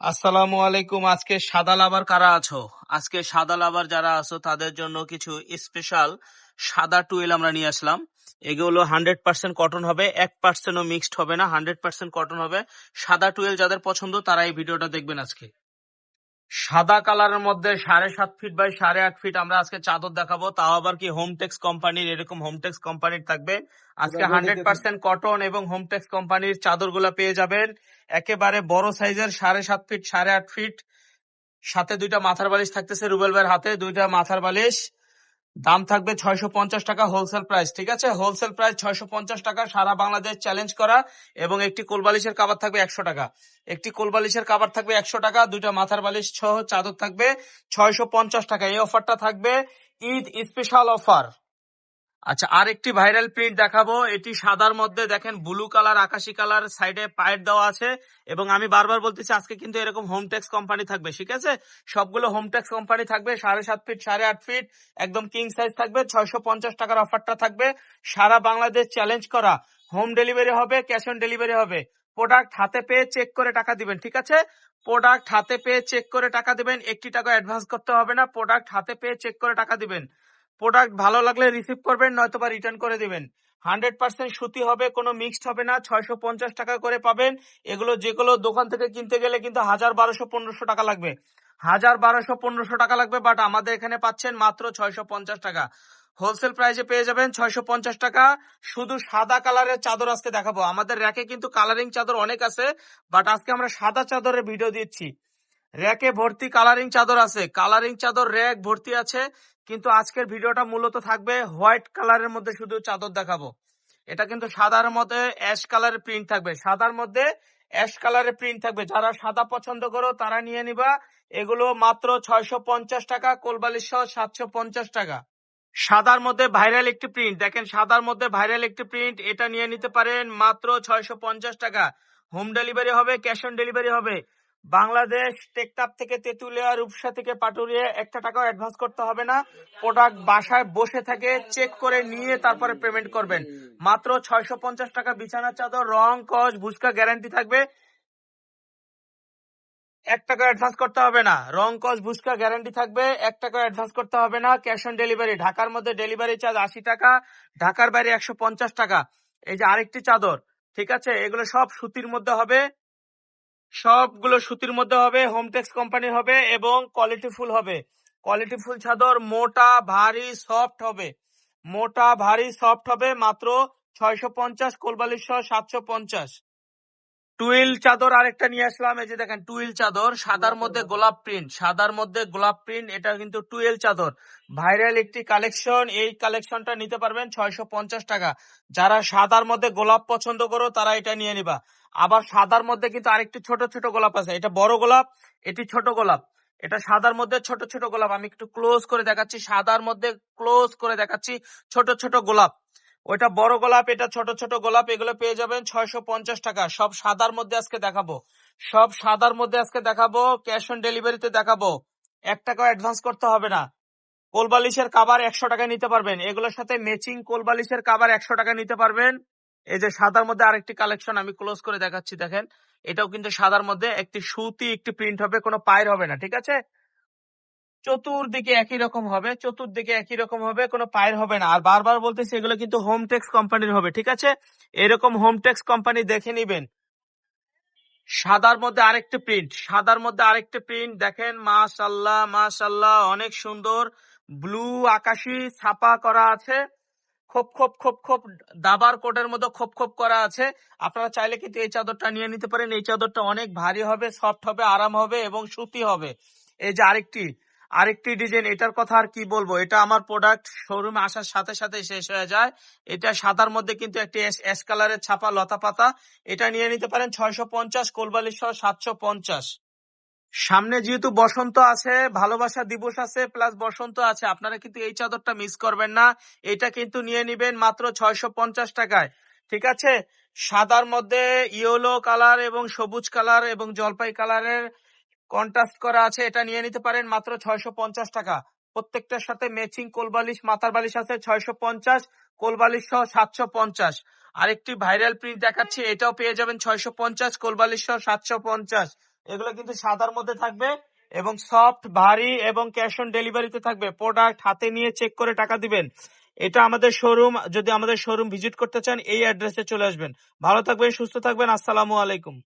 আসসালামু আলাইকুম। আজকে সাদা লাভার কারা আছো? আজকে সাদা লাভার যারা আছো তাদের জন্য কিছু স্পেশাল সাদা টুয়েল আমরা নিয়ে আসলাম। এগুলো 100% কটন হবে, 1%ও মিক্সড হবে না, 100% কটন হবে। সাদা টুয়েল যাদের পছন্দ তারা এই ভিডিওটা দেখবেন আজকে। সাদা কালারের মধ্যে 7.5 ফিট বাই 8.5 ফিট আমরা আজকে চাদর দেখাবো, তাও আবার কি হোমটেক্স কোম্পানির, এরকম হোমটেক্স কোম্পানির থাকবে। আজকে 100% কটন এবং হোমটেক্স কোম্পানির চাদর গুলা পেয়ে যাবেন। একেবারে বড় সাইজের 7.5 ফিট 8.5 ফিট, সাথে দুইটা মাথার বালিশ থাকতেছে রুবেল ভাইয়ের হাতে, দুইটা মাথার বালিশ। দাম থাকবে 650 টাকা হোলসেল প্রাইস, ঠিক আছে? হোলসেল প্রাইস 650 টাকা, সারা বাংলাদেশ চ্যালেঞ্জ করা। এবং একটি কোলবালিশের কাভার থাকবে 100 টাকা, একটি কোলবালিশের কাভার থাকবে 100 টাকা, দুইটা মাথার বালিশ সহ চাদর থাকবে 650 টাকা। এই অফারটা থাকবে ঈদ স্পেশাল অফার। আচ্ছা, আরেকটি ভাইরাল প্রিন্ট দেখাবো। এটি সাদার মধ্যে দেখেন ব্লু কালার, আকাশি কালার, সাইডে পায়ের দেওয়া আছে। এবং আমি বারবার বলতেছি আজকে কিন্তু এরকম হোমটেক্স কোম্পানি থাকবে, ঠিক আছে? সবগুলো হোমটেক্স কোম্পানি থাকবে। 7.5 ফিট 8.5 ফিট একদম কিং সাইজ থাকবে। 650 টাকার অফারটা থাকবে। সারা বাংলাদেশ চ্যালেঞ্জ করা। হোম ডেলিভারি হবে, ক্যাশ অন ডেলিভারি হবে। প্রোডাক্ট হাতে পেয়ে চেক করে টাকা দিবেন, ঠিক আছে? প্রোডাক্ট হাতে পেয়ে চেক করে টাকা দিবেন, 1 টাকা অ্যাডভান্স করতে হবে না। প্রোডাক্ট হাতে পেয়ে চেক করে টাকা দিবেন। প্রোডাক্ট ভালো লাগলে রিসিভ করবেন, নয়তোবা রিটার্ন করে দিবেন। 100% সুতি হবে, কোনো মিক্সড হবে না। 650 টাকা করে পাবেন। এগুলো যেগুলো দোকান থেকে কিনতে গেলে কিন্তু 1000, 1200, 1500 টাকা লাগবে, 1000, 1200, 1500 টাকা লাগবে। বাট আমাদের এখানে পাচ্ছেন মাত্র 650 টাকা। হোলসেল প্রাইসে পেয়ে যাবেন 650 টাকা। শুধু সাদা কালারের চাদর আজকে দেখাবো। আমাদের র্যাকে কিন্তু কালারিং চাদর অনেক আছে, বাট আজকে আমরা সাদা চাদরের ভিডিও দিচ্ছি। র্যাকে ভর্তি কালারিং চাদর আছে, কালারিং চাদর র্যাক ভর্তি আছে। কিন্তু আজকের ভিডিওটা মূলত থাকবে হোয়াইট কালারের মধ্যে, শুধু চাদর দেখাবো। এটা কিন্তু সাদার মধ্যে অ্যাশ কালারের প্রিন্ট থাকবে, সাদার মধ্যে অ্যাশ কালারের প্রিন্ট থাকবে। যারা সাদা পছন্দ করো তারা নিয়ে নিবা। এগুলো মাত্র 650 টাকা, কোলবালিশ সহ 750 টাকা। সাদার মধ্যে ভাইরাল একটি প্রিন্ট দেখেন, সাদার মধ্যে ভাইরাল একটি প্রিন্ট, এটা নিয়ে নিতে পারেন মাত্র 650 টাকা। হোম ডেলিভারি হবে, ক্যাশ অন ডেলিভারি হবে। বাংলাদেশ টেকটাপ থেকে তেতুলিয়া, রূপসা থেকে পাটুরিয়া, 1 টাকাও অ্যাডভান্স করতে হবে না। প্রোডাক্ট বাসায় বসে থেকে চেক করে নিয়ে তারপরে পেমেন্ট করবেন। মাত্র 650 টাকা। বিছানার চাদর রং কস ভুসকা গ্যারান্টি থাকবে, 1 টাকা অ্যাডভান্স করতে হবে না। রং কস ভুসকা গ্যারান্টি থাকবে, 1 টাকা অ্যাডভান্স করতে হবে না। Cash on delivery. ঢাকার মধ্যে ডেলিভারি চার্জ 80 টাকা, ঢাকার বাইরে 150 টাকা। এই যে আরেকটি চাদর, ঠিক আছে? এগুলো সব সুতির মধ্যে হবে, সবগুলো সুতির মধ্যে হবে, হোমটেক্স কোম্পানি হবে এবং কোয়ালিটি ফুল হবে। কোয়ালিটি ফুল চাদর, মোটা ভারী সফট হবে, মোটা ভারী সফট হবে। মাত্র 650, কোলবালিশ সহ 750। টুইল চাদর আরেকটা নিয়ে আসলাম। এই যে দেখেন টুইল চাদর, সাদার মধ্যে গোলাপ প্রিন্ট, সাদার মধ্যে গোলাপ প্রিন্ট। এটা কিন্তু টুইল চাদর, ভাইরাল একটি কালেকশন। এই কালেকশনটা নিতে পারবেন 650 টাকা। যারা সাদার মধ্যে গোলাপ পছন্দ করো তারা এটা নিয়ে নিবা। আবার সাদার মধ্যে কিন্তু আরেকটি ছোট ছোট গোলাপ আছে, এটা বড় গোলাপ, এটি ছোট গোলাপ। এটা সাদার মধ্যে ছোট ছোট গোলাপ, আমি একটু ক্লোজ করে দেখাচ্ছি। সাদার মধ্যে ক্লোজ করে দেখাচ্ছি, ছোট ছোট গোলাপ। ওইটা বড় গোলাপ, এটা ছোট ছোট গোলাপ। এগুলো পেয়ে যাবেন 650 টাকা। সব সাদার মধ্যে আজকে দেখাবো, সব সাদার মধ্যে আজকে দেখাবো। ক্যাশ অন ডেলিভারিতে দেখাবো, 1 টাকাও অ্যাডভান্স করতে হবে না। কোলবালিশের কাভার 100 টাকা নিতে পারবেন, এগুলোর সাথে ম্যাচিং কোলবালিশের কাভার 100 টাকা নিতে পারবেন। এই যে সাদার মধ্যে আরেকটি কালেকশন আমি ক্লোজ করে দেখাচ্ছি, দেখেন। এটাও কিন্তু সাদার মধ্যে একটি সুতি একটি প্রিন্ট হবে, কোনো পায়ের হবে না, ঠিক আছে? চতুর্দিকে একই রকম হবে, চতুর্দিকে একই রকম হবে, কোনো পায়ের হবে না। আর বারবার বলতেছি এগুলো কিন্তু হোমটেক্স কোম্পানির হবে, ঠিক আছে? এরকম হোমটেক্স কোম্পানি দেখে নিবেন। সাদার মধ্যে আরেকটি প্রিন্ট, সাদার মধ্যে আরেকটি প্রিন্ট দেখেন, মাশাআল্লাহ মাশাআল্লাহ, অনেক সুন্দর। ব্লু আকাশি ছাপা করা আছে, খোপ খোপ খোপ খোপ দাবার কোটের মতো খোপ খোপ করা আছে। আপনারা চাইলে কিন্তু এই চাদরটা নিয়ে নিতে পারেন। এই চাদরটা অনেক ভারী হবে, সফট হবে, আরাম হবে এবং সুতি হবে। এই যে আরেকটি, আরেকটি ডিজাইন, এটার কথা আর কি বলবো। এটা আমার প্রোডাক্ট শোরুমে আসার সাথে সাথে শেষ হয়ে যায়। এটা সাদার মধ্যে কিন্তু একটি অ্যাশ কালারের ছাপা লতা পাতা। এটা নিয়ে নিতে পারেন 650, কোলবালিশ সহ 750। সামনে যেহেতু বসন্ত আছে, ভালোবাসা দিবস আছে, প্লাস বসন্ত আছে, আপনারা কিন্তু এই চাদরটা মিস করবেন না। এটা কিন্তু নিয়ে নিবেন মাত্র 650 টাকায়, ঠিক আছে? সাদার মধ্যে ইয়েলো কালার এবং সবুজ কালার এবং জলপাই কালারের কন্ট্রাস্ট করা আছে, এটা নিয়ে নিতে পারেন মাত্র 650 টাকা। প্রত্যেকটার সাথে ম্যাচিং কোলবালিশ মাথার বালিশ আছে, 650, কোলবালিশ সহ 750। আরেকটি ভাইরাল প্রিন্ট দেখাচ্ছি, এটাও পেয়ে যাবেন 650, কোলবালিশ সহ 750। এগুলো কিন্তু সাদার মধ্যে থাকবে এবং সফট ভারী এবং ক্যাশ অন ডেলিভারিতে থাকবে। প্রোডাক্ট হাতে নিয়ে চেক করে টাকা দিবেন। এটা আমাদের শোরুম। যদি আমাদের শোরুম ভিজিট করতে চান এই অ্যাড্রেসে চলে আসবেন। ভালো থাকবেন, সুস্থ থাকবেন। আসসালামু আলাইকুম।